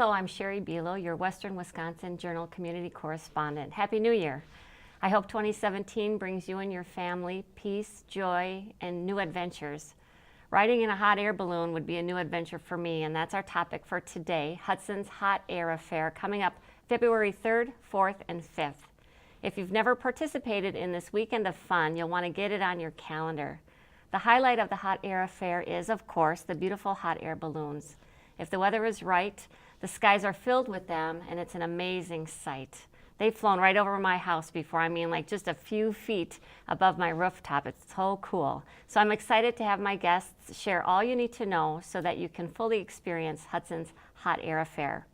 Hello, I'm Sherry Bilo, your Western Wisconsin Journal community correspondent. Happy New Year. I hope 2017 brings you and your family peace, joy, and new adventures. Riding in a hot air balloon would be a new adventure for me, and that's our topic for today, Hudson's Hot Air Affair, coming up February 3rd, 4th, and 5th. If you've never participated in this weekend of fun, you'll want to get it on your calendar. The highlight of the Hot Air Affair is, of course, the beautiful hot air balloons. If the weather is right, the skies are filled with them, and it's an amazing sight. They've flown right over my house before. I mean, like just a few feet above my rooftop. It's so cool. So I'm excited to have my guests share all you need to know so that you can fully experience Hudson's Hot Air Affair.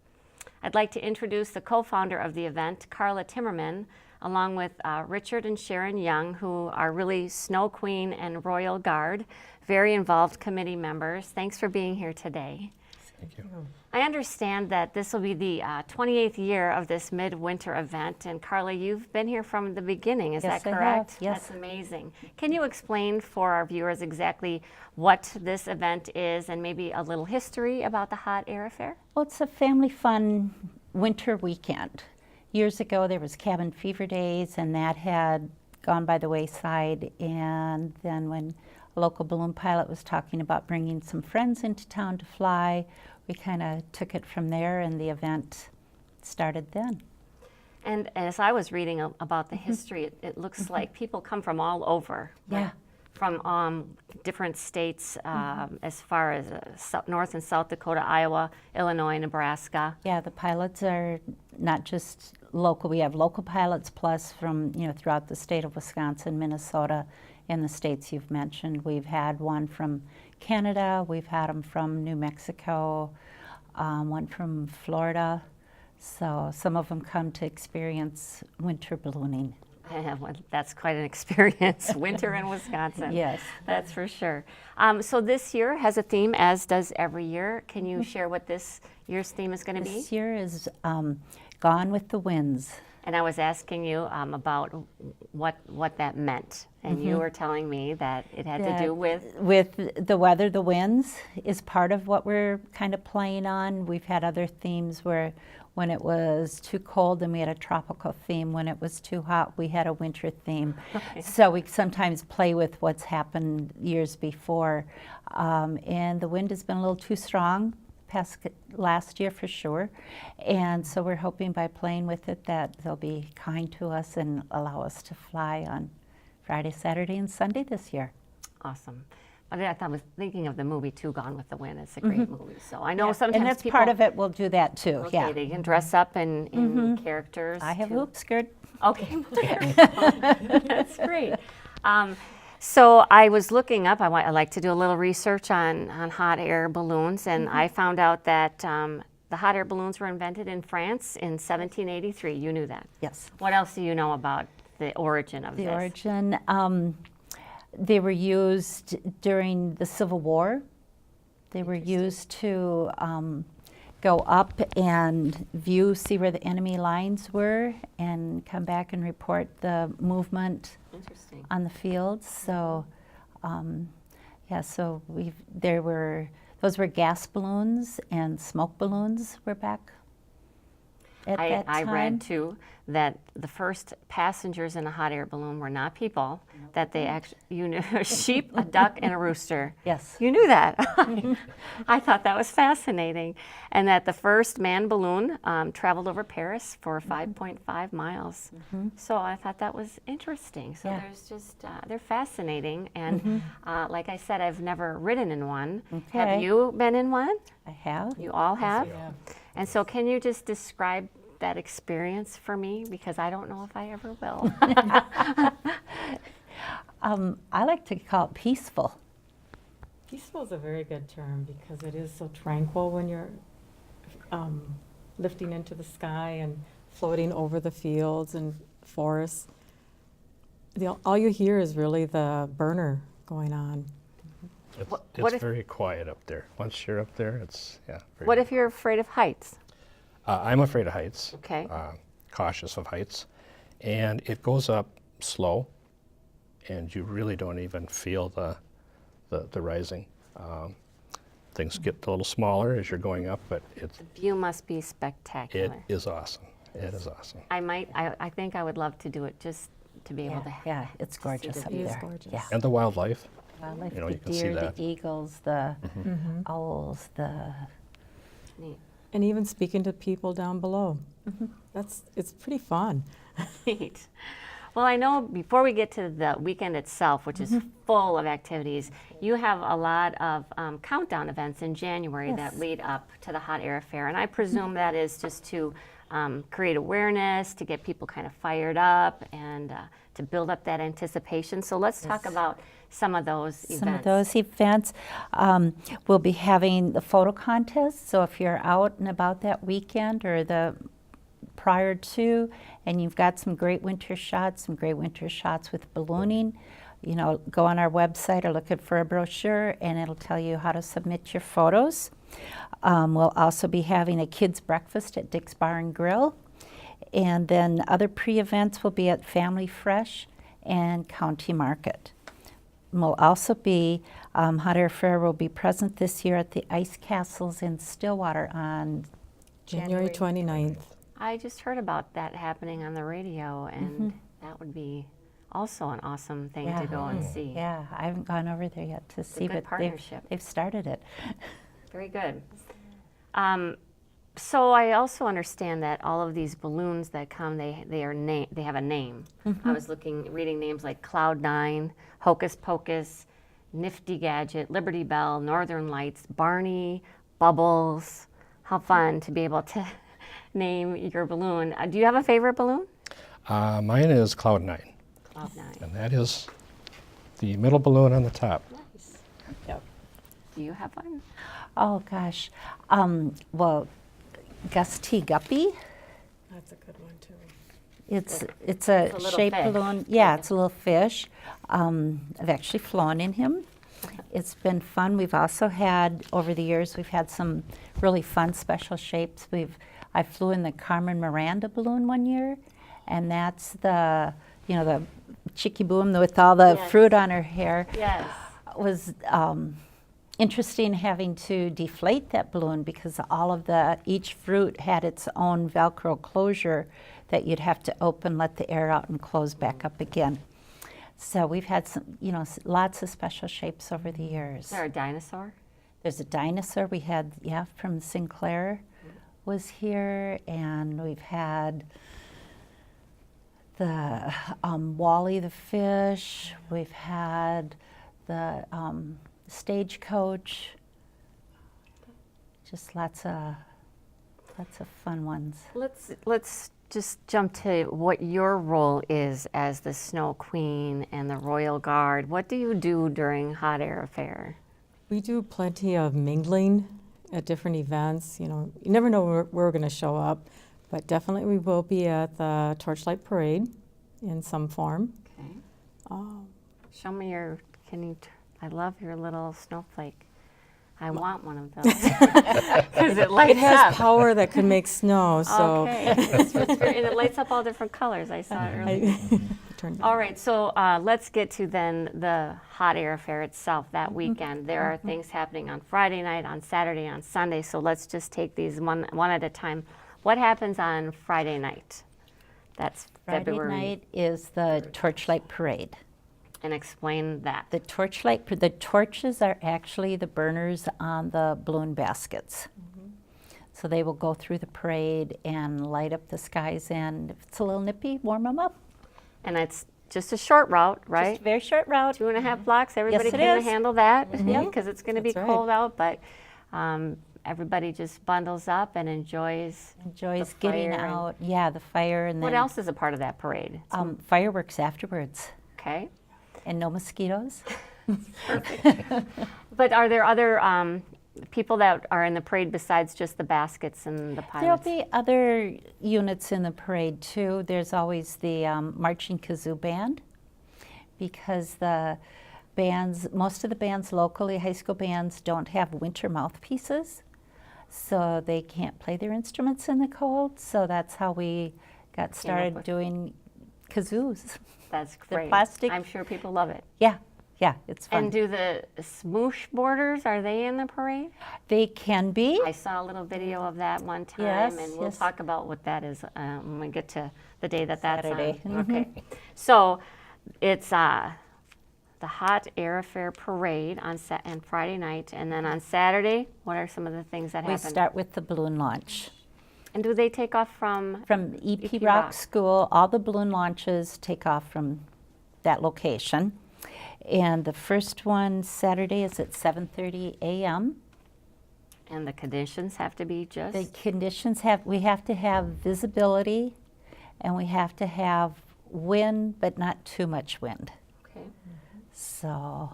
I'd like to introduce the co-founder of the event, Carla Timmerman, along with Richard and Sharon Young, who are really Snow Queen and Royal Guard, very involved committee members. Thanks for being here today. Thank you. I understand that this will be the 28th year of this midwinter event, and Carla, you've been here from the beginning, is that correct? Yes. That's amazing. Can you explain for our viewers exactly what this event is and maybe a little history about the Hot Air Affair? Well, it's a family fun winter weekend. Years ago there was cabin fever days, and that had gone by the wayside, and then when a local balloon pilot was talking about bringing some friends into town to fly, we kind of took it from there, and the event started then. And as I was reading about the history, it looks like people come from all over. Yeah. Right? From different states as far as North and South Dakota, Iowa, Illinois, Nebraska. Yeah, the pilots are not just local. We have local pilots plus from, throughout the state of Wisconsin, Minnesota, and the states you've mentioned. We've had one from Canada, we've had them from New Mexico, one from Florida. So some of them come to experience winter ballooning. That's quite an experience, winter in Wisconsin. Yes. That's for sure. So this year has a theme, as does every year. Can you share what this year's theme is going to be? This year is Gone with the Winds. And I was asking you about what that meant, and you were telling me that it had to do with the weather. The winds is part of what we're kind of playing on. We've had other themes where when it was too cold, then we had a tropical theme. When it was too hot, we had a winter theme. Okay. So we sometimes play with what's happened years before. And the wind has been a little too strong past last year for sure, and so we're hoping by playing with it that they'll be kind to us and allow us to fly on Friday, Saturday, and Sunday this year. Awesome. But I was thinking of the movie too, Gone with the Wind. It's a great movie. So I know sometimes and that's people, part of it. We'll do that too. Okay, yeah, they can dress up in characters. I have too. hoop skirt. Okay, that's great. So I was looking up, I like to do a little research on hot air balloons, and I found out that the hot air balloons were invented in France in 1783. You knew that? Yes. What else do you know about the origin of this? The origin, they were used during the Civil War. They were used to go up and see where the enemy lines were and come back and report the movement on the field. So, so those were gas balloons, and smoke balloons were back at that time. I read too that the first passengers in a hot air balloon were not people, that they actually, a sheep, a duck, and a rooster. Yes. You knew that. I thought that was fascinating. And that the first manned balloon traveled over Paris for 5.5 miles. So I thought that was interesting. So there's just, they're fascinating. And like I said, I've never ridden in one. Okay. Have you been in one? I have. You all have? Yeah. And so can you just describe that experience for me, because I don't know if I ever will. I like to call it peaceful. Peaceful is a very good term because it is so tranquil when you're lifting into the sky and floating over the fields and forests. All you hear is really the burner going on. It's very quiet up there. Once you're up there, it's, What if you're afraid of heights? I'm afraid of heights. Okay. Cautious of heights. And it goes up slow, and you really don't even feel the rising. Things get a little smaller as you're going up, but The view must be it spectacular. is awesome. It is awesome. I think I would love to do it just to be able to. Yeah, it's see gorgeous the up view. It is there. gorgeous. Yeah. And the wildlife. Wildlife, You know, the you can see deer, that. the eagles, the Mm-hmm. owls, the Neat. And even speaking to people down below. It's pretty fun. Neat. Well, I know before we get to the weekend itself, which is full of activities, you have a lot of countdown events in January that Yes. lead up to the Hot Air Fair. And I presume that is just to create awareness, to get people kind of fired up, and to build up that anticipation. So let's talk about some of those events. Some of those events. We'll be having the photo contest, so if you're out and about that weekend or the prior to, and you've got some great winter shots with ballooning, you know, go on our website or look for a brochure and it'll tell you how to submit your photos. We'll also be having a kids' breakfast at Dick's Bar and Grill. And then other pre-events will be at Family Fresh and County Market. Will also be, Hot Air Fair will be present this year at the Ice Castles in Stillwater on January 29th. I just heard about that happening on the radio, and that would be also an awesome thing to go and see. Yeah, I haven't gone over there yet to see, good but partnership. they've started it. Very good. So I also understand that all of these balloons that come, they have a name. I was reading names like Cloud9, Hocus Pocus, Nifty Gadget, Liberty Bell, Northern Lights, Barney, Bubbles. How fun to be able to name your balloon. Do you have a favorite balloon? Mine is Cloud9, Cloud9. and that is the middle balloon on the top. Nice. Yep. Do you have one? Oh gosh, well, Gus T. Guppy. That's a good one too. It's a little shaped fish. balloon. Yeah, it's a little fish. I've actually flown in him. It's been fun. We've also had, over the years, we've had some really fun special shapes. I flew in the Carmen Miranda balloon one year, and that's the Chicky Boom with all the Yes. fruit on her hair. Yes. It was interesting having to deflate that balloon because each fruit had its own Velcro closure that you'd have to open, let the air out, and close back up again. So we've had lots of special shapes over the years. Is there a dinosaur? There's a dinosaur we had, from Sinclair was here, and we've had the Wally the fish. We've had the stagecoach. Just lots of fun ones. Let's just jump to what your role is as the Snow Queen and the Royal Guard. What do you do during Hot Air Fair? We do plenty of mingling at different events. You never know where we're going to show up, but definitely we will be at the Torchlight Parade in some form. Okay. Show me I love your little snowflake. I want one of those. Because it lights It has up. power that can make snow, so. Okay. And it lights up all different colors. I saw it earlier. Turned All right, so let's get to then the Hot Air Fair itself that weekend. There are things happening on Friday night, on Saturday, on Sunday, so let's just take these one at a time. What happens on Friday night? That's Friday February. night is the Torchlight Parade. And explain that. The torches are actually the burners on the balloon baskets. So they will go through the parade and light up the skies, and if it's a little nippy, warm them up. And it's just a short route, right? Just a very short route. 2.5 blocks. Everybody it can is. handle that, because it's going to be That's right. cold out, but everybody just bundles up and enjoys Enjoys the getting fire and- out. Yeah, the fire, and What then else is a part of that parade? fireworks afterwards, Okay. and no mosquitoes. But are there other people that are in the parade besides just the baskets and the There'll pilots? be other units in the parade too. There's always the marching Kazoo Band, because most of the bands locally, high school bands, don't have winter mouthpieces, so they can't play their instruments in the cold. So that's how we got started with- doing kazoos. That's the great. plastic- I'm sure people love it. Yeah, Yeah, it's fun. And do the smoosh boarders, are they in the parade? They can be. I saw a little video of that one time, Yes, and we'll yes. talk about what that is when we get to the day that's Saturday. on. Okay. So it's the Hot Air Affair Parade on and Friday night, and then on Saturday, what are some of the things that We happen? start with the balloon launch. And do they take off from? From EP EP Rock Rock. School, all the balloon launches take off from that location. And the first one Saturday is at 7:30 a.m. And the conditions have to be just? The conditions we have to have visibility, and we have to have wind, but not too much wind. Okay. So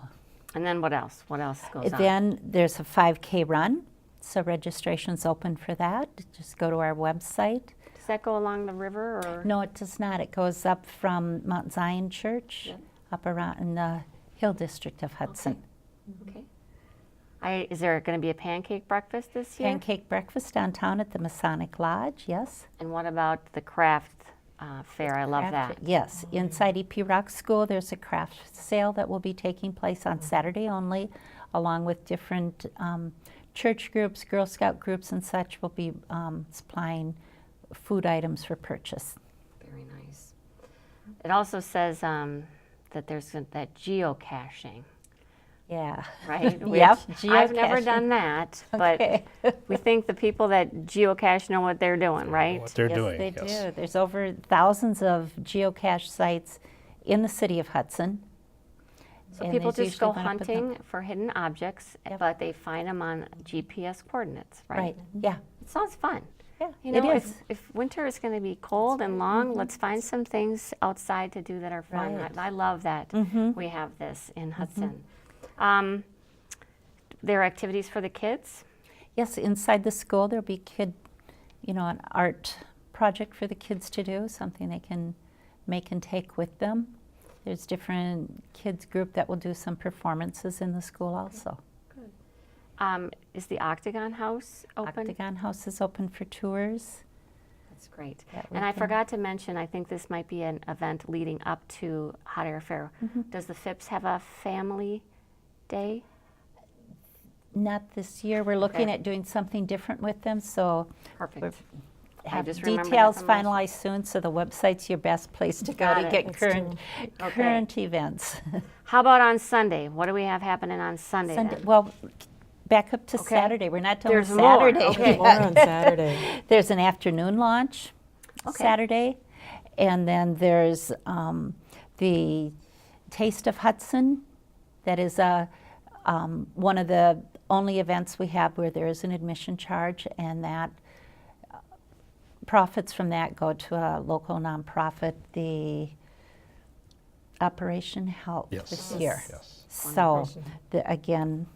And then what else? What else goes on? then there's a 5K run, so registration's open for that. Just go to our website. Does that go along the river or? No, it does not. It goes up from Mount Zion Church, Yep. up around in the Hill District of Hudson. Okay. Is there going to be a pancake breakfast this year? Pancake breakfast downtown at the Masonic Lodge, yes. And what about the craft fair? I love that. Yes, inside EP Rock School, there's a craft sale that will be taking place on Saturday only, along with different church groups, Girl Scout groups and such will be supplying food items for purchase. Very nice. It also says that there's that geocaching, Yeah. right? Yep, Which I've never geocaching. done that, but Okay. we think the people that geocache know what they're doing, right? What they're Yes, doing. they yes. do. There's over thousands of geocache sites in the city of Hudson. So and people there's just go usually one up at the- hunting for hidden objects, Yep. but they find them on GPS coordinates, right? Right, yeah. It sounds fun. Yeah, You it know, is. if winter is going to be cold and long, let's find some things outside to do that are fun. Right. I love that Mhm. we have this in Hudson. There are activities for the kids. Yes, inside the school there'll be an art project for the kids to do, something they can make and take with them. There's different kids group that will do some performances in the school also. Is the Octagon House open? Octagon House is open for tours. That's great. That And I weekend. forgot to mention, I think this might be an event leading up to Hot Air Fair. Mm-hmm. Does the Phipps have a family day? Not this year. We're looking Okay. at doing something different with them, so Perfect. I have just remembered that details from last- finalized soon, so the website's your best place to go Got to it. get That's current Okay. current events. How about on Sunday? What do we have happening on Sunday Sunday, then? well, back up to Okay. Saturday. We're not doing There's more. Saturday. Okay. More on Saturday. There's an afternoon launch Okay. Saturday, and then there's the Taste of Hudson. That is one of the only events we have where there is an admission charge, and that profits from that go to a local nonprofit, the Operation Help Yes. this year. Yes. So, again,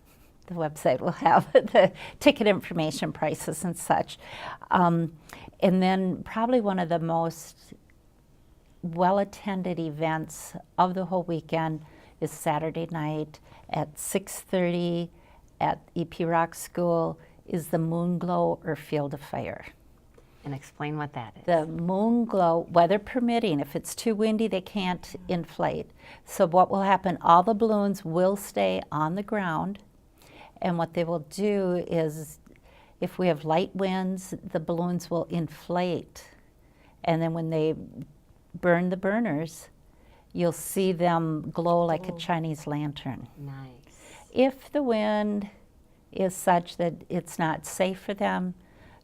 the website will have the ticket information, prices, and such. And then probably one of the most well-attended events of the whole weekend is Saturday night at 6:30 at EP Rock School is the Moon Glow or Field of Fire. And explain what that is. The moon glow, weather permitting, if it's too windy, they can't inflate. So what will happen, all the balloons will stay on the ground, and what they will do is, if we have light winds, the balloons will inflate. And then when they burn the burners, you'll see them glow like a Chinese lantern. Nice. If the wind is such that it's not safe for them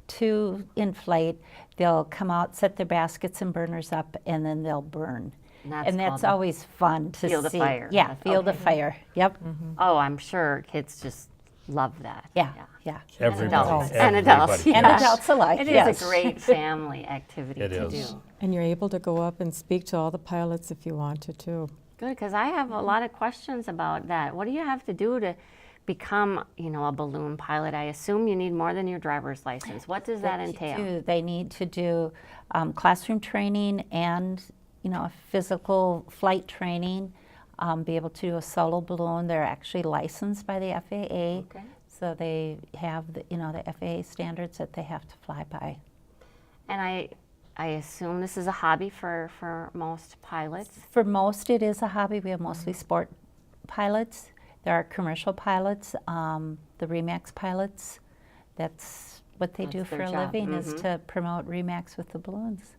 to inflate, they'll come out, set their baskets and burners up, and then they'll burn. And And called that's the always fun to Field of see. Fire. Yeah, That's- Field of okay. Fire. Yep. Oh, I'm sure kids just love that. Yeah, yeah. Everybody. adults. And adults, everybody, yeah. And yes. adults alike, It yes. is a great family activity It to is. do. And you're able to go up and speak to all the pilots if you want to, too. Good, because I have a lot of questions about that. What do you have to do to become, a balloon pilot? I assume you need more than your driver's license. What does that entail? They need to do classroom training and, physical flight training, be able to do a solo balloon. They're actually licensed by the FAA. Okay. So they have the FAA standards that they have to fly by. And I assume this is a hobby for most pilots. For most, it is a hobby. We have mostly sport pilots. There are commercial pilots, the Remax pilots. That's what they do That's for their a job. living, is to promote Remax with the balloons.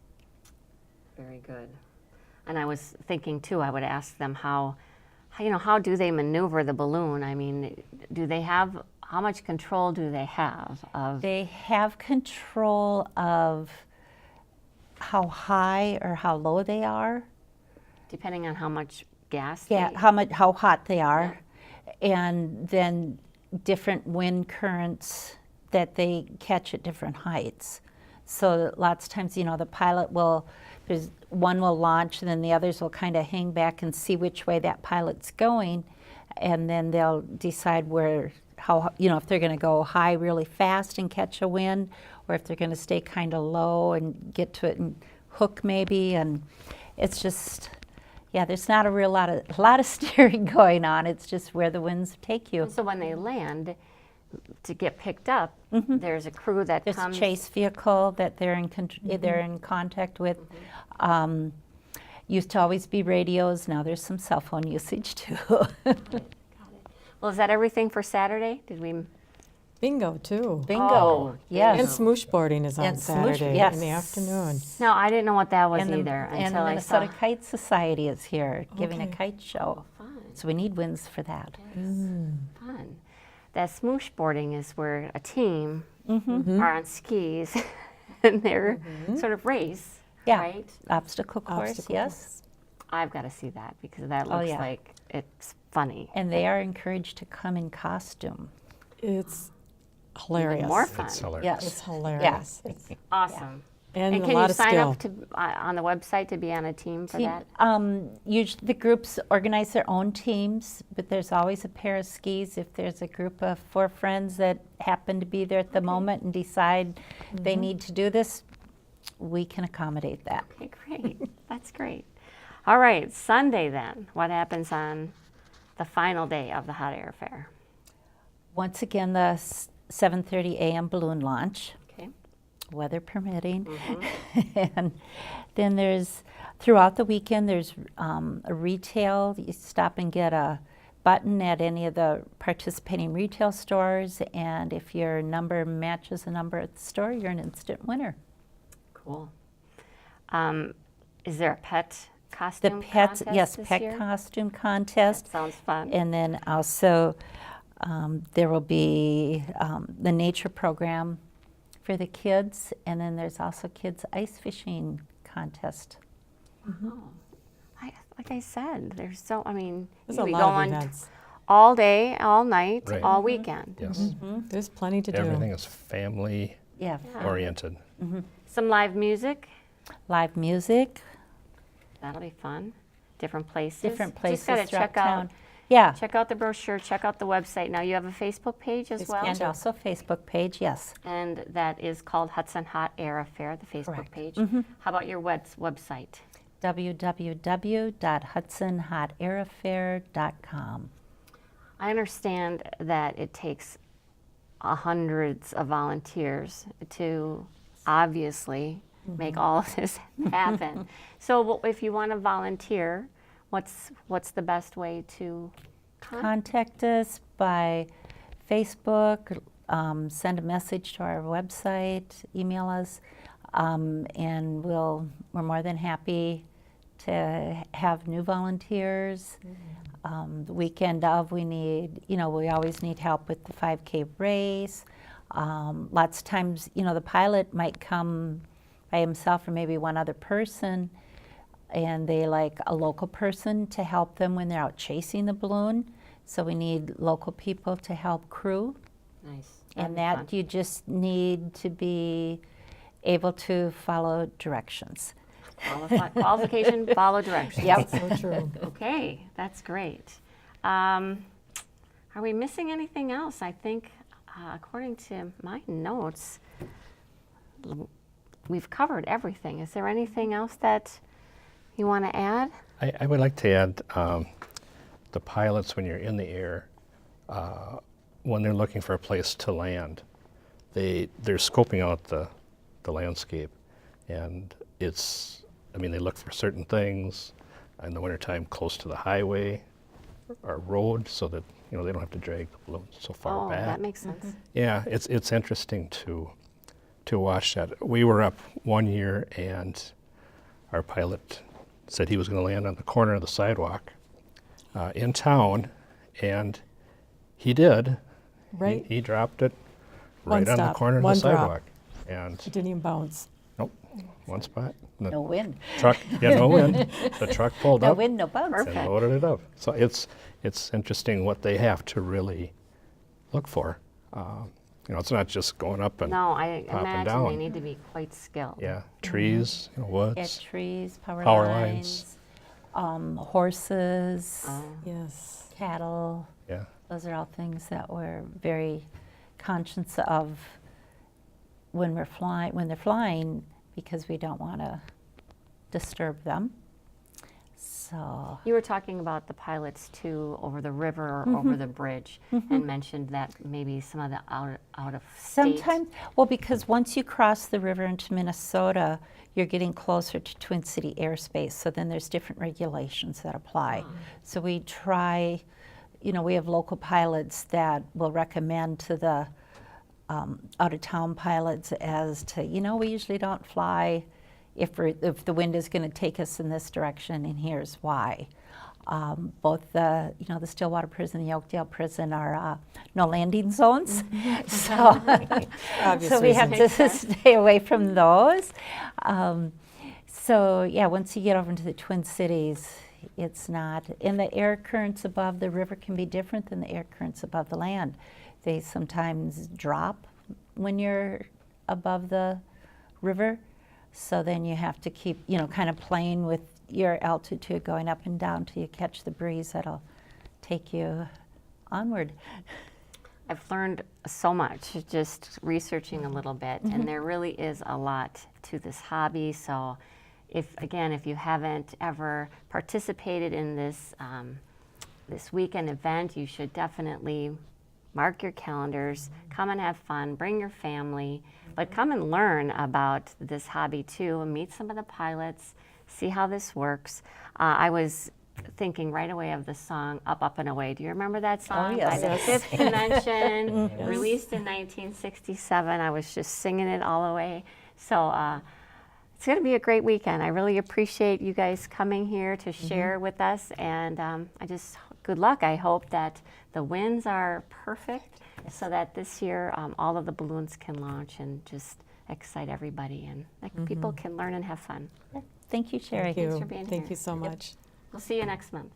Very good. And I was thinking too, I would ask them how do they maneuver the balloon? I mean, how much control do they have of? They have control of how high or how low they are. Depending on how much gas. Yeah, how hot they are, and then different wind currents that they catch at different heights. So lots of times, the pilot one will launch, and then the others will kind of hang back and see which way that pilot's going, and then they'll decide if they're going to go high really fast and catch a wind, or if they're going to stay kind of low and get to it and hook maybe. And it's just, there's not a lot of steering going on. It's just where the winds take you. So when they land, to get picked up, there's a crew that There's comes. a chase vehicle that they're in contact with. Used to always be radios. Now there's some cell phone usage too. Well, is that everything for Saturday? Did we? Bingo, too. Bingo. Oh, Yes. And smoosh boarding is on And smoosh- Saturday yes. in the afternoon. No, I didn't know what that was And the either until I Minnesota saw. Kite Society is here giving a Okay. kite show. Fun. So we need winds for that. Fun. That smoosh boarding is where a team Mm-hmm. are on skis and they're sort of race, Yeah. right? Obstacle course, Obstacle yes. I've got to see that because that looks yeah. like it's funny. And they are encouraged to come in costume. It's hilarious. More fun. It's hilarious. Yes. It's hilarious. Awesome. And, And a can lot you of sign skill. up to on the website to be on a team for that? Usually the groups organize their own teams, but there's always a pair of skis. If there's a group of 4 friends that happen to be there at the moment and decide they need to do this, we can accommodate that. Okay, great. That's great. All right, Sunday then. What happens on the final day of the Hot Air Fair? Once again, the 7:30 a.m. balloon launch, Okay. weather permitting. And then throughout the weekend, there's a retail. You stop and get a button at any of the participating retail stores, and if your number matches a number at the store, you're an instant winner. Cool. Is there a pet The costume pets, contest yes, this pet year? costume contest. That sounds fun. And then also, there will be the nature program for the kids, and then there's also kids ice fishing contest. Like I said, there's There's you a be lot of going events. all day, all night, Right. all weekend. Yes. There's plenty to Everything do. is family Yeah, oriented. Some live music. live music, That'll be fun. Different places. different places Just gotta throughout check town. out. Yeah, Check out the brochure. Check out the website. Now you have a Facebook page as well, and also Facebook page, yes. and that is called Hudson Hot Air Affair, the Facebook Correct. page. How about your website? www.hudsonhotairaffair.com. I understand that it takes hundreds of volunteers to obviously make all of this happen. So if you want to volunteer, what's the best way to Contact us by Facebook, send a message to our website, email us, and we're more than happy to have new volunteers. The weekend of, we always need help with the 5K race. Lots of times, the pilot might come by himself or maybe one other person, and they like a local person to help them when they're out chasing the balloon. So we need local people to help crew. Nice. And that you just need to be able to follow directions. Qualification, follow directions. Yep. So true. Okay, that's great. Are we missing anything else? I think, according to my notes, we've covered everything. Is there anything else that you want to add? I would like to add the pilots, when you're in the air, when they're looking for a place to land, they're scoping out the landscape, and they look for certain things in the wintertime close to the highway, our road so that, you know, they don't have to drag the balloons so far Oh, back. that makes sense. Yeah, it's interesting to watch that. We were up one year and our pilot said he was going to land on the corner of the sidewalk in town, and he did. Right. He dropped it One right on the stop, corner of one the drop. sidewalk. And It didn't even bounce. nope, one spot. And the No wind. truck, yeah, no wind. The truck pulled No up wind, no bounce. Perfect. and loaded it up. So it's interesting what they have to really look for. You know, it's not just going up and No, I Up and imagine down. they need to be quite skilled. yeah, trees, you know, woods. Yeah, trees, power Power lines, horses, Oh. Yes. cattle. Yeah, Those are all things that we're very conscious of when we're flying, when they're flying, because we don't want to disturb them. So, You were talking about the pilots too over the river or over the bridge, and mentioned that maybe some of the out of state. sometimes, well, because once you cross the river into Minnesota, you're getting closer to Twin City airspace. So then there's different regulations that apply. So we try, you know, we have local pilots that will recommend to the out-of-town pilots as to, you know, we usually don't fly if the wind is going to take us in this direction, and here's why. Both the, you know, the Stillwater prison and the Oakdale prison are no landing zones, so so we have to stay away from those. So yeah, once you get over into the Twin Cities, it's not. And the air currents above the river can be different than the air currents above the land. They sometimes drop when you're above the river. So then you have to keep, you know, kind of playing with your altitude going up and down till you catch the breeze that'll take you onward. I've learned so much just researching a little bit, and there really is a lot to this hobby. So if you haven't ever participated in this this weekend event, you should definitely mark your calendars, come and have fun, bring your family, but come and learn about this hobby too, and meet some of the pilots, see how this works. I was thinking right away of the song Up, Up and Away. Do you remember that song? yes. By the Fifth Convention, released in 1967. I was just singing it all the way. So it's going to be a great weekend. I really appreciate you guys coming here to share with us, and good luck. I hope that the winds are perfect so that this year all of the balloons can launch and just excite everybody, and people can learn and have fun. Thank you, Sherry. Thank you. for being Thank here. you so much. We'll see you next month.